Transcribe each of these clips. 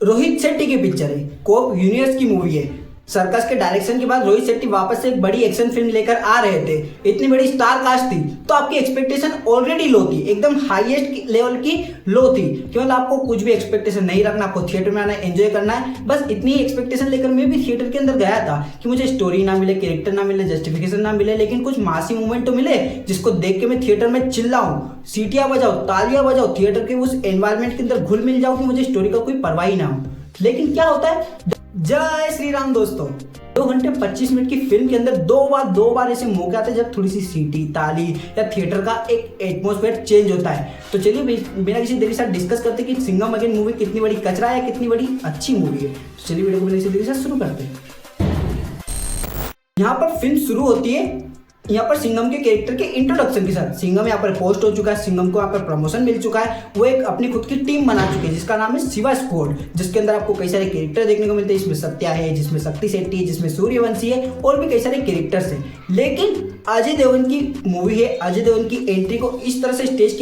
रोहित शेट्टी की पिक्चर है, कोप यूनिवर्स की मूवी है। सर्कस के डायरेक्शन के बाद रोहित शेट्टी वापस से एक बड़ी एक्शन फिल्म लेकर आ रहे थे। इतनी बड़ी स्टार कास्ट थी तो आपकी एक्सपेक्टेशन ऑलरेडी लो थी, एकदम हाईएस्ट लेवल की लो थी कि मतलब आपको कुछ भी एक्सपेक्टेशन नहीं रखना, आपको थिएटर में आना है, एंजॉय करना है, बस इतनी एक्सपेक्टेशन लेकर मैं भी थिएटर के अंदर गया था कि मुझे स्टोरी ना मिले, कैरेक्टर ना मिले, जस्टिफिकेशन ना मिले, लेकिन कुछ मासी मूवमेंट तो मिले जिसको देख के मैं थिएटर में चिल्लाऊं, सीटियां बजाओ, तालियां बजाओ, थिएटर के उस एनवायरमेंट के अंदर घुल मिल जाओ कि मुझे स्टोरी का कोई परवाह ही ना हो। लेकिन क्या होता है, जय श्री राम दोस्तों, 2 घंटे 25 मिनट की फिल्म के अंदर दो बार ऐसे मौके आते हैं जब थोड़ी सी सीटी, ताली या थिएटर का एक एटमॉस्फेयर चेंज होता है। तो चलिए बिना किसी देरी से डिस्कस करते हैं कि सिंघम अगेन मूवी कितनी बड़ी कचरा है, कितनी बड़ी अच्छी मूवी है। तो चलिए वीडियो को बिना किसी देरी से शुरू करते हैं। यहाँ पर फिल्म शुरू होती है यहाँ पर सिंघम के कैरेक्टर के इंट्रोडक्शन के साथ। सिंघम यहाँ पर पोस्ट हो चुका है, सिंघम को यहाँ पर प्रमोशन मिल चुका है, वो एक अपनी खुद की टीम बना चुके हैं जिसका नाम है शिवा स्क्वाड, जिसके अंदर आपको कई सारे कैरेक्टर देखने को मिलते हैं। इसमें सत्या है, जिसमें शक्ति शेट्टी है, जिसमें सूर्यवंशी है और भी कई सारे कैरेक्टर्स हैं। लेकिन अजय देवगन की मूवी है, अजय देवगन की एंट्री को इस तरह से स्टेज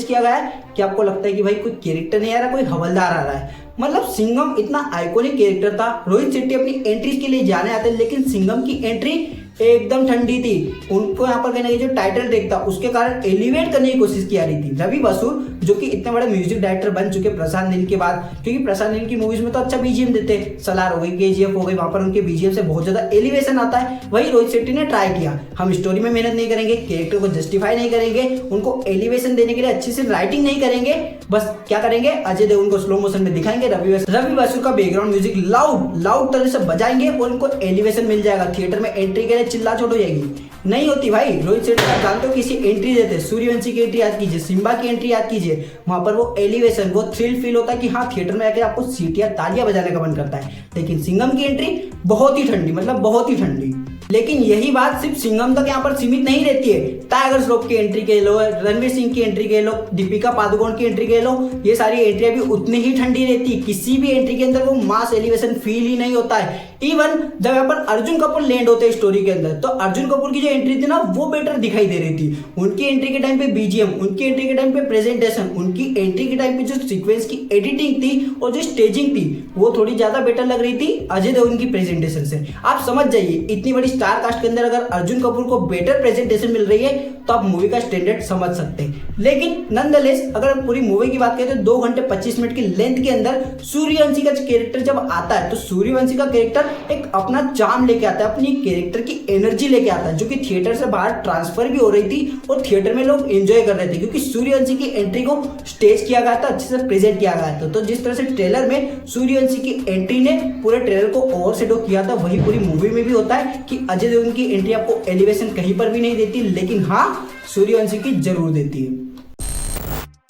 किया गया है कि आपको लगता है कि भाई कोई कैरेक्टर नहीं आ रहा, कोई हवलदार आ रहा है। मतलब सिंघम इतना आइकॉनिक कैरेक्टर था। रोहित शेट्टी अपनी एंट्रीज के लिए जाने आते हैं, लेकिन सिंघम की एंट्री एकदम ठंडी थी। उनको यहाँ पर कहने की जो टाइटल ट्रैक था उसके कारण एलिवेट करने की कोशिश की जा रही थी। रवि बसु जो कि इतने बड़े म्यूजिक डायरेक्टर बन चुके प्रशांत नील के बाद, क्योंकि प्रशांत नील की मूवीज में तो अच्छा बीजीएम देते, सलार हो गई, केजीएफ हो गई, वहां पर उनके बीजीएम से बहुत ज्यादा एलिवेशन आता है। वही रोहित शेट्टी ने ट्राई किया, हम स्टोरी में मेहनत नहीं करेंगे, कैरेक्टर को जस्टिफाई नहीं करेंगे, उनको एलिवेशन देने के लिए अच्छी से राइटिंग नहीं करेंगे, बस क्या करेंगे, अजय देवगन को स्लो मोशन में दिखाएंगे, रवि बसु का बैकग्राउंड म्यूजिक लाउड तरह से बजाएंगे और उनको एलिवेशन मिल जाएगा। थिएटर में एंट्री के लिए चिल्ला छोड़ हो जाएगी। नहीं होती भाई। रोहित शेट्टी आप जानते हो किसी एंट्री देते, सूर्यवंशी की एंट्री याद कीजिए, सिम्बा की एंट्री याद कीजिए, वहां पर वो एलिवेशन, वो थ्रिल फील होता है कि हाँ थिएटर में आके आपको सीटियां तालियां बजाने का मन करता है। लेकिन सिंघम की एंट्री बहुत ही ठंडी, मतलब बहुत ही ठंडी। लेकिन यही बात सिर्फ सिंघम तक यहाँ पर सीमित नहीं रहती है। टाइगर श्रॉफ की एंट्री के लो, रणवीर सिंह की एंट्री के लो, दीपिका पादुकोण की एंट्री के लो, ये सारी एंट्रियां भी उतनी ही ठंडी रहती है। किसी भी एंट्री के अंदर वो मास एलिवेशन फील ही नहीं होता है। इवन जब यहाँ पर अर्जुन कपूर लैंड होते हैं स्टोरी के अंदर, तो अर्जुन कपूर की जो एंट्री थी ना वो बेटर दिखाई दे रही थी। उनकी एंट्री के टाइम पे बीजीएम, उनकी एंट्री के टाइम पे प्रेजेंटेशन, उनकी एंट्री के टाइम पे जो सीक्वेंस की एडिटिंग थी और जो स्टेजिंग थी वो थोड़ी ज्यादा बेटर लग रही थी अजय देवगन की प्रेजेंटेशन से। आप समझ जाइए, इतनी बड़ी स्टार कास्ट के अंदर अगर अर्जुन कपूर को बेटर प्रेजेंटेशन मिल रही है तो आप मूवी का स्टैंडर्ड समझ सकते हैं। लेकिन नॉनदलेस अगर हम पूरी मूवी की बात करें तो 2 घंटे 25 मिनट की लेंथ के अंदर सूर्यवंशी का कैरेक्टर जब आता है तो सूर्यवंशी का कैरेक्टर एक अपना चार्म लेके आता है, अपनी कैरेक्टर की एनर्जी लेके आता है, जो कि थिएटर से बाहर ट्रांसफर भी हो रही थी और थिएटर में लोग एंजॉय कर रहे थे, क्योंकि सूर्यवंशी की एंट्री को स्टेज किया गया था, अच्छे से प्रेजेंट किया गया था। तो जिस तरह से ट्रेलर में सूर्यवंशी की एंट्री ने पूरे ट्रेलर को ओवरशैडो किया था, वही पूरी मूवी में भी होता है कि अजय देवगन की एंट्री आपको एलिवेशन कहीं पर भी नहीं देती, लेकिन हाँ सूर्यवंशी की जरूर देती है।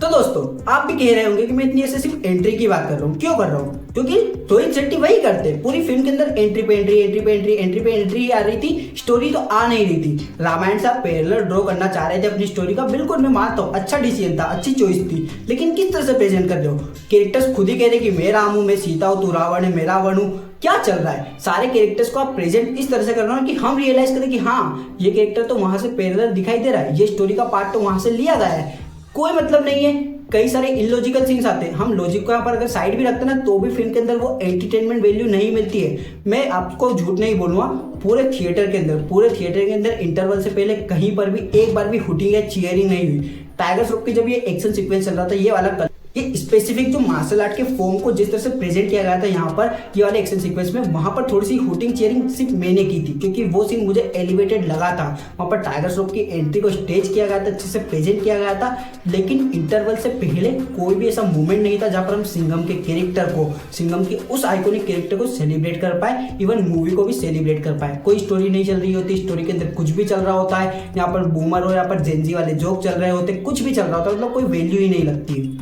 तो दोस्तों आप भी कह रहे होंगे कि मैं इतनी ऐसे सिर्फ एंट्री की बात कर रहा हूँ, क्यों कर रहा हूँ? क्योंकि रोहित शेट्टी वही करते, पूरी फिल्म के अंदर एंट्री पे एंट्री आ रही थी, स्टोरी तो आ नहीं रही थी। रामायण से पैरेलल ड्रॉ करना चाह रहे थे अपनी स्टोरी का, बिल्कुल मैं मानता हूँ, अच्छा डिसीजन था, अच्छी चॉइस थी, लेकिन किस तरह से प्रेजेंट कर रहे हो? कैरेक्टर्स खुद ही कह रहे कि मैं राम हूँ, मैं सीता हूँ, तू रावण है, मैं रावण हूँ। क्या चल रहा है? सारे कैरेक्टर्स को आप प्रेजेंट इस तरह से कर रहे हो कि हम रियलाइज करें कि हाँ ये कैरेक्टर तो वहां से पैरेलल दिखाई दे रहा है, ये स्टोरी का पार्ट तो वहां से लिया गया है। कोई मतलब नहीं है। कई सारे इलॉजिकल सीन्स आते हैं, हम लॉजिक को यहाँ पर अगर साइड भी रखते हैं ना तो भी फिल्म के अंदर वो एंटरटेनमेंट वैल्यू नहीं मिलती है। मैं आपको झूठ नहीं बोलूंगा, पूरे थिएटर के अंदर इंटरवल से पहले कहीं पर भी एक बार भी हुटिंग या चीयरिंग नहीं हुई। टाइगर श्रॉफ की जब ये एक्शन सीक्वेंस चल रहा था, ये वाला ये स्पेसिफिक जो मार्शल आर्ट के फॉर्म को जिस तरह से प्रेजेंट किया गया था यहाँ पर ये वाले एक्शन सीक्वेंस में, वहां पर थोड़ी सी हुटिंग चीयरिंग सिर्फ मैंने की थी, क्योंकि वो सीन मुझे एलिवेटेड लगा था। वहां पर टाइगर श्रॉफ की एंट्री को स्टेज किया गया था, अच्छे से प्रेजेंट किया गया था, लेकिन इंटरवल से पहले कोई भी ऐसा मूवमेंट नहीं था जहां पर हम सिंघम के कैरेक्टर को, सिंघम के उस आइकॉनिक कैरेक्टर को सेलिब्रेट कर पाए, इवन मूवी को भी सेलिब्रेट कर पाए। कोई स्टोरी नहीं चल रही होती, स्टोरी के अंदर कुछ भी चल रहा होता है, यहाँ पर बूमर हो, यहाँ पर जेंजी वाले जोक चल रहे होते, कुछ भी चल रहा होता है, मतलब कोई वैल्यू ही नहीं लगती।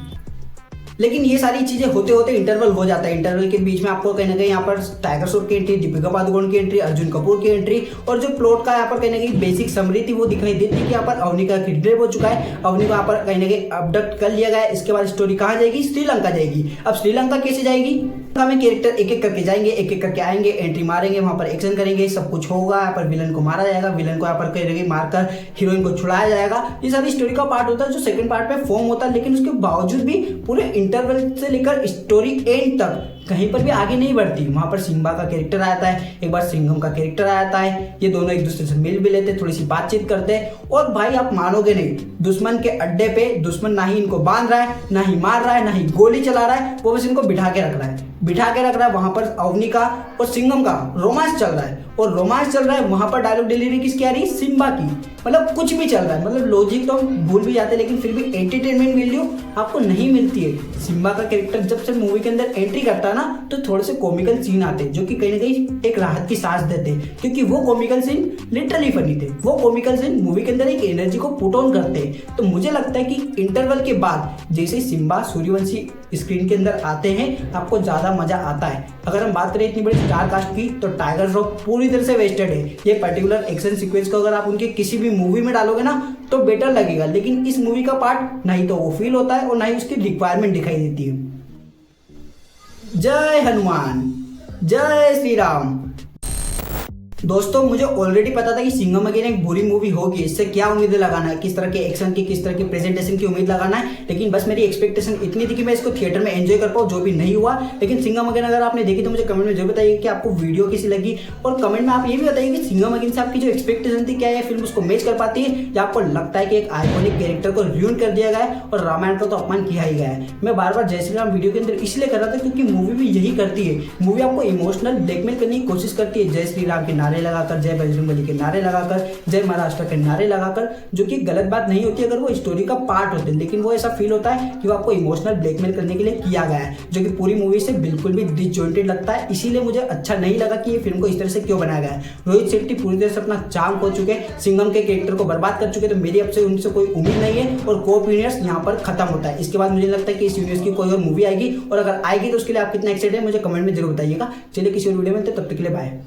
लेकिन ये सारी चीजें होते होते इंटरवल हो जाता है। इंटरवल के बीच में आपको कहीं ना कहीं यहाँ पर टाइगर श्रॉफ की एंट्री, दीपिका पादुकोण की एंट्री, अर्जुन कपूर की एंट्री और जो प्लॉट का यहाँ पर कहीं ना कहीं बेसिक समरी थी वो दिखाई देती है कि यहाँ पर अवनी का किडनैप हो चुका है, अवनी को यहाँ पर कहीं ना कहीं अबडक्ट कर लिया गया है। इसके बाद स्टोरी कहाँ जाएगी? श्रीलंका जाएगी। अब श्रीलंका कैसे जाएगी? हमें कैरेक्टर एक एक करके जाएंगे, एक एक करके आएंगे, एंट्री मारेंगे, वहां पर एक्शन करेंगे, सब कुछ होगा। यहाँ पर विलन को मारा जाएगा, विलन को यहाँ पर कहीं मारकर हीरोइन को छुड़ाया जाएगा। ये सारी स्टोरी का पार्ट होता है जो सेकंड पार्ट में फॉर्म होता है, लेकिन उसके बावजूद भी पूरे इंटरवल से लेकर स्टोरी एंड तक कहीं पर भी आगे नहीं बढ़ती। वहां पर सिम्बा का कैरेक्टर आता है, एक बार सिंघम का कैरेक्टर आता है, ये दोनों एक दूसरे से मिल भी लेते, थोड़ी सी बातचीत करते हैं और भाई आप मानोगे नहीं, दुश्मन के अड्डे पे दुश्मन ना ही इनको बांध रहा है, ना ही मार रहा है, ना ही गोली चला रहा है, वो बस इनको बिठा के रख रहा है। वहां पर अवनी का और सिंघम का रोमांस चल रहा है और रोमांस चल रहा है, वहां पर डायलॉग डिलीवरी किसकी आ रही है? सिम्बा की। मतलब कुछ भी चल रहा है, मतलब लॉजिक तो हम भूल भी जाते हैं, लेकिन फिर भी एंटरटेनमेंट वैल्यू आपको नहीं मिलती है। सिम्बा का कैरेक्टर जब से मूवी के अंदर एंट्री करता है ना, तो थोड़े से कॉमिकल सीन आते हैं जो कि कहीं ना कहीं एक राहत की सांस देते हैं, क्योंकि वो कॉमिकल सीन लिटरली फनी थे। वो कॉमिकल सीन मूवी के अंदर एक एनर्जी को पुट ऑन करते हैं। तो मुझे लगता है कि इंटरवल के बाद जैसे सिम्बा सूर्यवंशी स्क्रीन के अंदर आते हैं, आपको ज्यादा मजा आता है। अगर हम बात करें इतनी बड़ी स्टार कास्ट की, तो टाइगर श्रॉफ पूरी तरह से वेस्टेड है। ये पर्टिकुलर एक्शन सीक्वेंस को अगर आप उनके किसी भी मूवी में डालोगे ना, तो बेटर लगेगा, लेकिन इस मूवी का पार्ट नहीं तो वो फील होता है और ना ही उसकी रिक्वायरमेंट दिखाई देती है। जय हनुमान, जय श्री राम। दोस्तों मुझे ऑलरेडी पता था कि सिंघम अगेन एक बुरी मूवी होगी, इससे क्या उम्मीदें लगाना है, किस तरह के एक्शन की, किस तरह की प्रेजेंटेशन की उम्मीद लगाना है, लेकिन बस मेरी एक्सपेक्टेशन इतनी थी कि मैं इसको थिएटर में एंजॉय कर पाऊँ, जो भी नहीं हुआ। लेकिन सिंघम अगेन अगर आपने देखी तो मुझे कमेंट में जरूर बताइए कि आपको वीडियो कैसी लगी, और कमेंट में आप ये भी बताइए कि सिंघम अगेन से आपकी जो एक्सपेक्टेशन थी क्या ये फिल्म उसको मैच कर पाती है, या आपको लगता है कि एक आइकॉनिक कैरेक्टर को रियून कर दिया गया है और रामायण का तो अपमान किया ही गया है। मैं बार बार जय श्री राम वीडियो के अंदर इसलिए कर रहा था क्योंकि मूवी भी यही करती है। मूवी आपको इमोशनल ब्लैकमेल करने की कोशिश करती है, जय श्री राम के नारे लगाकर, जय बजरंगबली के नारे लगाकर, जय महाराष्ट्र के नारे लगाकर, जो कि गलत बात नहीं होती अगर वो स्टोरी का पार्ट होते, लेकिन वो ऐसा फील होता है कि वो आपको इमोशनल ब्लैकमेल करने के लिए किया गया है, जो कि पूरी मूवी से बिल्कुल भी डिसजॉइंटेड लगता है। इसीलिए मुझे अच्छा नहीं लगा कि ये फिल्म को इस तरह से क्यों बनाया गया है। रोहित शेट्टी पूरी तरह से अपना चार्म खो चुके, सिंघम के कैरेक्टर को बर्बाद कर चुके, तो मेरी अब से उनसे कोई उम्मीद नहीं है और कोप यूनिवर्स यहाँ पर खत्म होता है। इसके बाद मुझे लगता है कि इस यूनिवर्स की कोई और मूवी आएगी, और अगर आएगी तो उसके लिए आप कितना एक्साइटेड है मुझे कमेंट में जरूर बताइएगा। चलिए किसी और वीडियो में, तब तक के लिए बाय।